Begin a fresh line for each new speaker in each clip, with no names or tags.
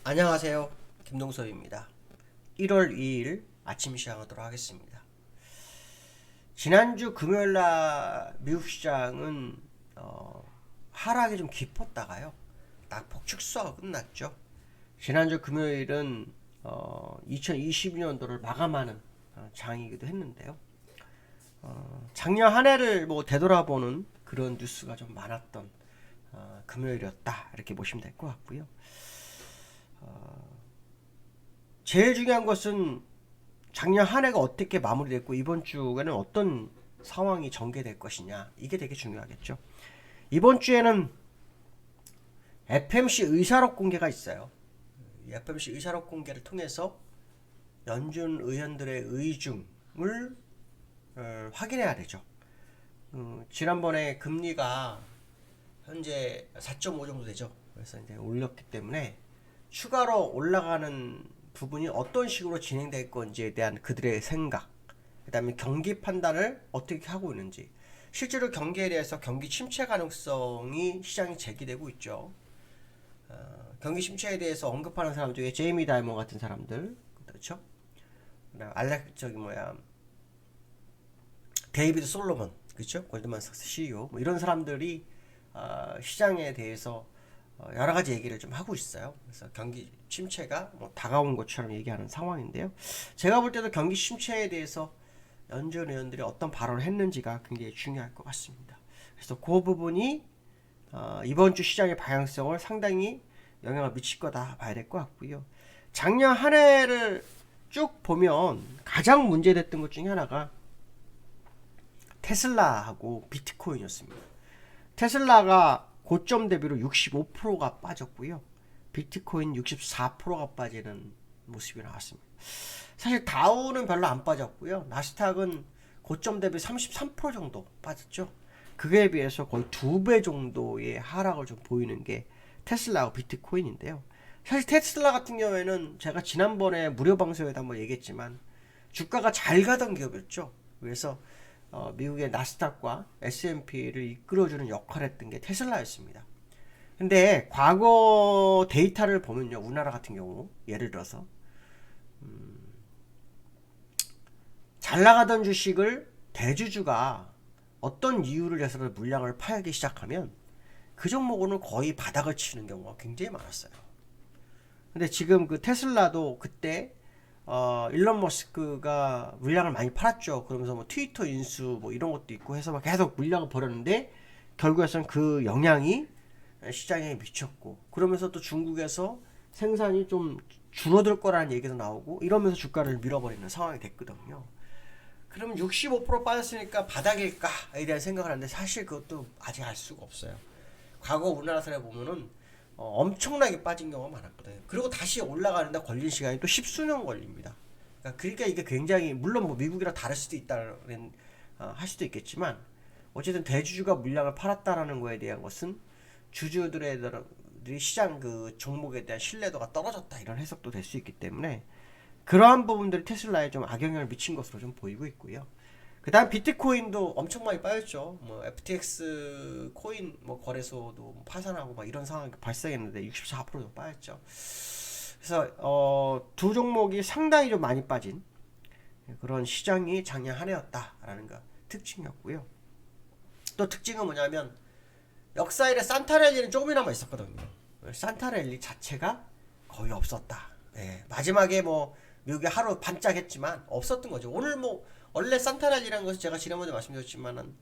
안녕하세요. 김동섭입니다. 1월 2일 아침 시작하도록 하겠습니다. 지난주 금요일날 미국 시장은 하락이 좀 깊었다가요. 딱 폭축소가 끝났죠. 지난주 금요일은 2022년도를 마감하는 장이기도 했는데요. 작년 한 해를 되돌아보는 그런 뉴스가 좀 많았던 금요일이었다 이렇게 보시면 될 것 같고요. 제일 중요한 것은 작년 한 해가 어떻게 마무리됐고 이번 주에는 어떤 상황이 전개될 것이냐, 이게 되게 중요하겠죠. 이번 주에는 FMC 의사록 공개가 있어요. 이 FMC 의사록 공개를 통해서 연준 의원들의 의중을 확인해야 되죠. 지난번에 금리가 현재 4.5 정도 되죠. 그래서 이제 올렸기 때문에 추가로 올라가는 부분이 어떤 식으로 진행될 건지에 대한 그들의 생각, 그 다음에 경기 판단을 어떻게 하고 있는지, 실제로 경기에 대해서 경기 침체 가능성이 시장이 제기되고 있죠. 경기 침체에 대해서 언급하는 사람 중에 제이미 다이먼 같은 사람들, 그렇죠? 데이비드 솔로몬, 그렇죠? 골드만삭스 CEO, 이런 사람들이 시장에 대해서 여러 가지 얘기를 좀 하고 있어요. 그래서 경기 침체가 다가온 것처럼 얘기하는 상황인데요. 제가 볼 때도 경기 침체에 대해서 연준 의원들이 어떤 발언을 했는지가 굉장히 중요할 것 같습니다. 그래서 그 부분이 이번 주 시장의 방향성을 상당히 영향을 미칠 거다 봐야 될 것 같고요. 작년 한 해를 쭉 보면 가장 문제됐던 것 중에 하나가 테슬라하고 비트코인이었습니다. 테슬라가 고점 대비로 65%가 빠졌고요. 비트코인 64%가 빠지는 모습이 나왔습니다. 사실 다우는 별로 안 빠졌고요. 나스닥은 고점 대비 33% 정도 빠졌죠. 그에 비해서 거의 2배 정도의 하락을 좀 보이는 게 테슬라하고 비트코인인데요. 사실 테슬라 같은 경우에는 제가 지난번에 무료 방송에도 한번 얘기했지만 주가가 잘 가던 기업이었죠. 그래서 미국의 나스닥과 S&P를 이끌어주는 역할을 했던 게 테슬라였습니다. 근데 과거 데이터를 보면요, 우리나라 같은 경우 예를 들어서 잘 나가던 주식을 대주주가 어떤 이유를 해서 물량을 팔기 시작하면 그 종목은 거의 바닥을 치는 경우가 굉장히 많았어요. 근데 지금 그 테슬라도 그때 일론 머스크가 물량을 많이 팔았죠. 그러면서 트위터 인수 이런 것도 있고 해서 계속 물량을 벌였는데 결국에는 그 영향이 시장에 미쳤고, 그러면서 또 중국에서 생산이 좀 줄어들 거라는 얘기도 나오고 이러면서 주가를 밀어버리는 상황이 됐거든요. 그러면 65% 빠졌으니까 바닥일까에 대한 생각을 하는데 사실 그것도 아직 알 수가 없어요. 과거 우리나라 사례 보면은 엄청나게 빠진 경우가 많았거든요. 그리고 다시 올라가는데 걸린 시간이 또 십수년 걸립니다. 그러니까 이게 굉장히, 물론 미국이랑 다를 수도 있다는 할 수도 있겠지만 어쨌든 대주주가 물량을 팔았다라는 거에 대한 것은 주주들의 시장 그 종목에 대한 신뢰도가 떨어졌다, 이런 해석도 될 수 있기 때문에 그러한 부분들이 테슬라에 좀 악영향을 미친 것으로 좀 보이고 있고요. 그 다음 비트코인도 엄청 많이 빠졌죠. FTX 코인 거래소도 파산하고 이런 상황이 발생했는데 64% 빠졌죠. 그래서 두 종목이 상당히 좀 많이 빠진 그런 시장이 작년 한 해였다라는 거 특징이었고요. 또 특징은 뭐냐면 역사일에 산타랠리는 조금이나마 있었거든요. 산타랠리 자체가 거의 없었다. 네, 마지막에 미국이 하루 반짝했지만 없었던 거죠. 오늘 원래 산타랠리라는 것은 제가 지난번에 말씀드렸지만은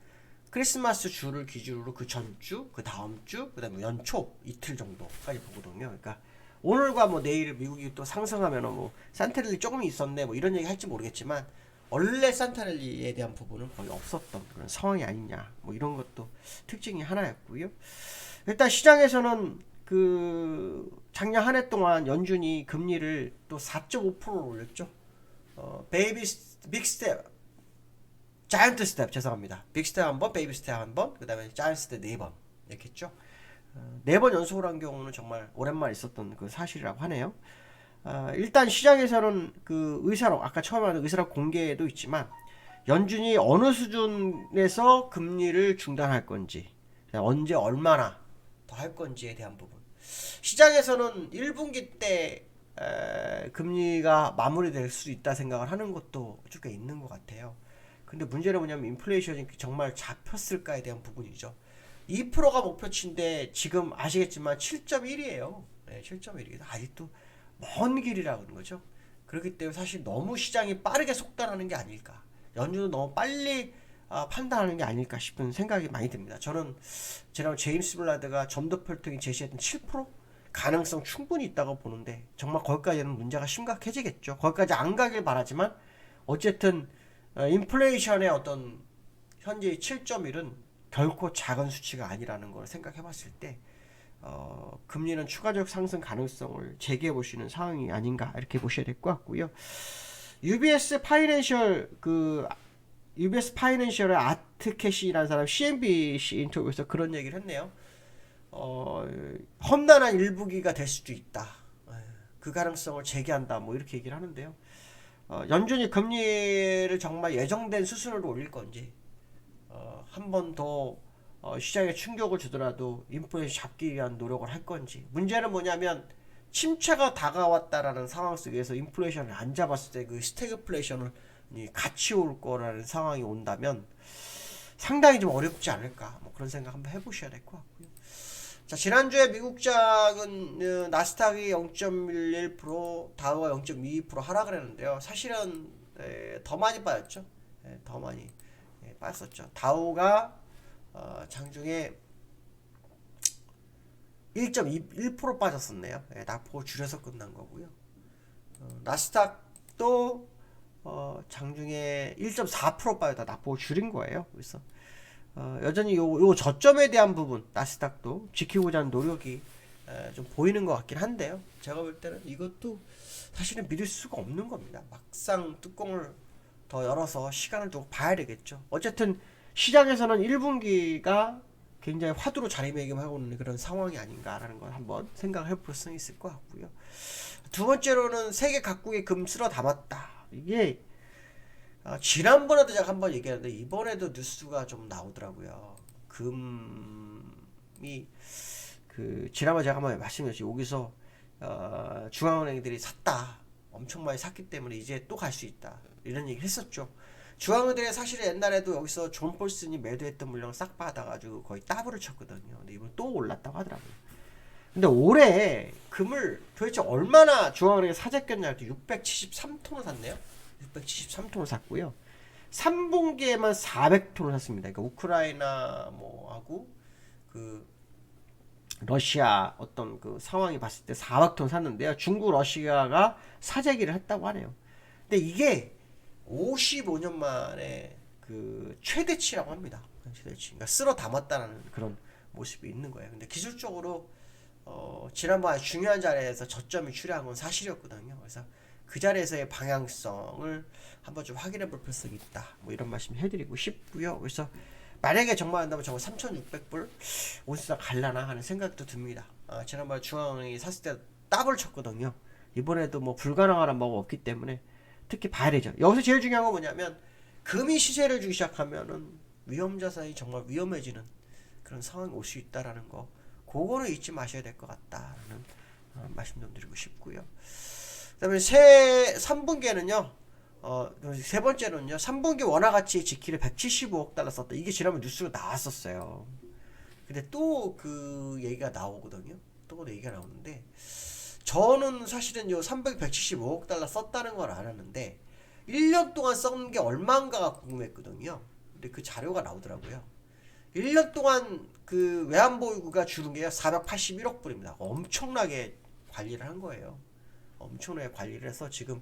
크리스마스 주를 기준으로 그 전주, 그 다음 주, 그 다음에 연초 이틀 정도까지 보거든요. 그러니까 오늘과 내일 미국이 또 상승하면 산타랠리 조금 있었네 이런 얘기 할지 모르겠지만 원래 산타랠리에 대한 부분은 거의 없었던 그런 상황이 아니냐 이런 것도 특징이 하나였고요. 일단 시장에서는 그 작년 한 해 동안 연준이 금리를 또 4.5%로 올렸죠. 베이비 빅 스텝, 자이언트 스텝, 죄송합니다. 빅 스텝 한 번, 베이비 스텝 한 번, 그 다음에 자이언트 스텝 네 번 이렇게 했죠. 네 번 연속으로 한 경우는 정말 오랜만에 있었던 그 사실이라고 하네요. 일단 시장에서는 그 의사록, 아까 처음에 하는 의사록 공개도 있지만 연준이 어느 수준에서 금리를 중단할 건지, 언제 얼마나 더 할 건지에 대한 부분, 시장에서는 1분기 때 금리가 마무리될 수 있다 생각을 하는 것도 꽤 있는 것 같아요. 근데 문제는 뭐냐면 인플레이션이 정말 잡혔을까에 대한 부분이죠. 2%가 목표치인데 지금 아시겠지만 7.1이에요. 네, 7.1이 아직도 먼 길이라고 하는 거죠. 그렇기 때문에 사실 너무 시장이 빠르게 속단하는 게 아닐까. 연준은 너무 빨리 판단하는 게 아닐까 싶은 생각이 많이 듭니다. 저는 지난 제임스 블라드가 점도 펄통이 제시했던 7% 가능성 충분히 있다고 보는데 정말 거기까지는 문제가 심각해지겠죠. 거기까지 안 가길 바라지만 어쨌든 인플레이션의 어떤 현재의 7.1은 결코 작은 수치가 아니라는 걸 생각해 봤을 때 금리는 추가적 상승 가능성을 제기해 보시는 상황이 아닌가 이렇게 보셔야 될 것 같고요. UBS 파이낸셜의 아트캐시라는 사람 CNBC 인터뷰에서 그런 얘기를 했네요. 험난한 일부기가 될 수도 있다. 그 가능성을 제기한다. 뭐 이렇게 얘기를 하는데요. 연준이 금리를 정말 예정된 수준으로 올릴 건지 한 번 더 시장에 충격을 주더라도 인플레이션 잡기 위한 노력을 할 건지. 문제는 뭐냐면 침체가 다가왔다라는 상황 속에서 인플레이션을 안 잡았을 때 그 스태그플레이션을 같이 올 거라는 상황이 온다면 상당히 좀 어렵지 않을까 뭐 그런 생각 한번 해보셔야 될 것 같고요. 자, 지난주에 미국장은 나스닥이 0.11%, 다우가 0.22% 하락을 했는데요. 사실은 더 많이 빠졌죠. 더 많이 빠졌었죠. 다우가 장중에 1.1% 빠졌었네요. 낙폭을 줄여서 끝난 거고요. 나스닥도 장중에 1.4% 빠졌다. 낙폭을 줄인 거예요. 그래서 여전히 요 저점에 대한 부분 나스닥도 지키고자 하는 노력이 좀 보이는 것 같긴 한데요. 제가 볼 때는 이것도 사실은 믿을 수가 없는 겁니다. 막상 뚜껑을 더 열어서 시간을 두고 봐야 되겠죠. 어쨌든 시장에서는 1분기가 굉장히 화두로 자리매김하고 있는 그런 상황이 아닌가라는 걸 한번 생각을 해볼 수 있을 것 같고요. 두 번째로는 세계 각국의 금 쓸어 담았다. 이게 지난번에도 제가 한번 얘기했는데 이번에도 뉴스가 좀 나오더라고요. 금이 지난번에 제가 한번 말씀드렸죠. 여기서 중앙은행들이 샀다. 엄청 많이 샀기 때문에 이제 또 갈 수 있다. 이런 얘기를 했었죠. 중앙은행들이 사실 옛날에도 여기서 존 폴슨이 매도했던 물량을 싹 받아가지고 거의 더블을 쳤거든요. 근데 이번 또 올랐다고 하더라고요. 근데 올해 금을 도대체 얼마나 중앙은행에 사재꼈냐 할 때 673톤을 샀네요. 673톤을 샀고요. 3분기에만 400톤을 샀습니다. 그러니까 우크라이나 하고 그 러시아 어떤 그 상황이 봤을 때 400톤 샀는데요. 중국 러시아가 사재기를 했다고 하네요. 근데 이게 55년 만에 그 최대치라고 합니다. 최대치. 그러니까 쓸어 담았다는 그런 모습이 있는 거예요. 근데 기술적으로 지난번에 중요한 자리에서 저점이 출현한 건 사실이었거든요. 그래서 그 자리에서의 방향성을 한번 좀 확인해 볼 필요성이 있다. 뭐 이런 말씀 해드리고 싶고요. 그래서 만약에 정말 한다면 정말 3,600불 온수당 갈라나 하는 생각도 듭니다. 지난번에 중앙은행이 샀을 때 더블 쳤거든요. 이번에도 뭐 불가능한 뭐가 없기 때문에 특히 봐야 되죠. 여기서 제일 중요한 건 뭐냐면 금이 시세를 주기 시작하면은 위험자산이 정말 위험해지는 그런 상황이 올 수 있다라는 거, 그거는 잊지 마셔야 될 것 같다라는 말씀 좀 드리고 싶고요. 그다음에 3분기에는요. 세 번째로는요. 3분기 원화 가치 지키를 175억 달러 썼다. 이게 지난번 뉴스로 나왔었어요. 근데 또 그 얘기가 나오거든요. 또 그 얘기가 나오는데 저는 사실은 요 175억 달러 썼다는 걸 알았는데 1년 동안 썼는 게 얼마인가가 궁금했거든요. 근데 그 자료가 나오더라고요. 1년 동안 그 외환보유고가 줄은 게 481억 불입니다. 엄청나게 관리를 한 거예요. 엄청나게 관리를 해서 지금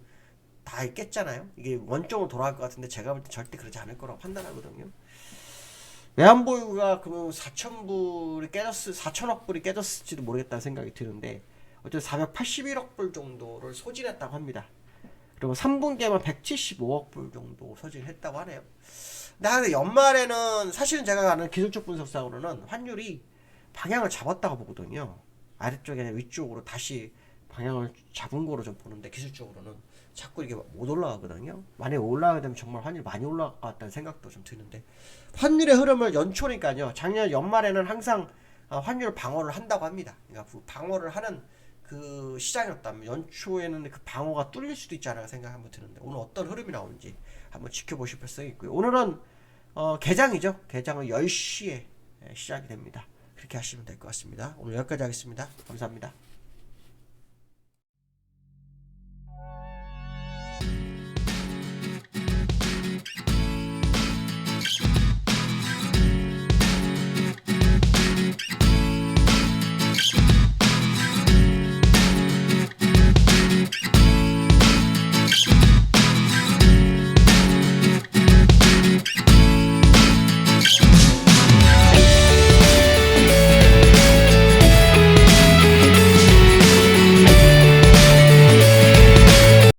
다 깼잖아요. 이게 원점으로 돌아갈 것 같은데 제가 볼 때 절대 그러지 않을 거라고 판단하거든요. 외환보유고가 그러면 4천억 불이 깨졌을지도 모르겠다는 생각이 드는데 어쨌든 481억 불 정도를 소진했다고 합니다. 그리고 3분기에만 175억 불 정도 소진했다고 하네요. 근데 연말에는 사실은 제가 아는 기술적 분석상으로는 환율이 방향을 잡았다고 보거든요. 아래쪽에 위쪽으로 다시 방향을 잡은 거로 좀 보는데 기술적으로는 자꾸 이게 못 올라가거든요. 만약에 올라가게 되면 정말 환율이 많이 올라갔다는 생각도 좀 드는데 환율의 흐름을 연초니까요. 작년 연말에는 항상 환율 방어를 한다고 합니다. 그러니까 그 방어를 하는 그 시장이었다면 연초에는 그 방어가 뚫릴 수도 있지 않을까 생각 한번 드는데 오늘 어떤 흐름이 나오는지 한번 지켜보실 필요성이 있고요. 오늘은 개장이죠. 개장은 10시에 시작이 됩니다. 그렇게 하시면 될 것 같습니다. 오늘 여기까지 하겠습니다. 감사합니다.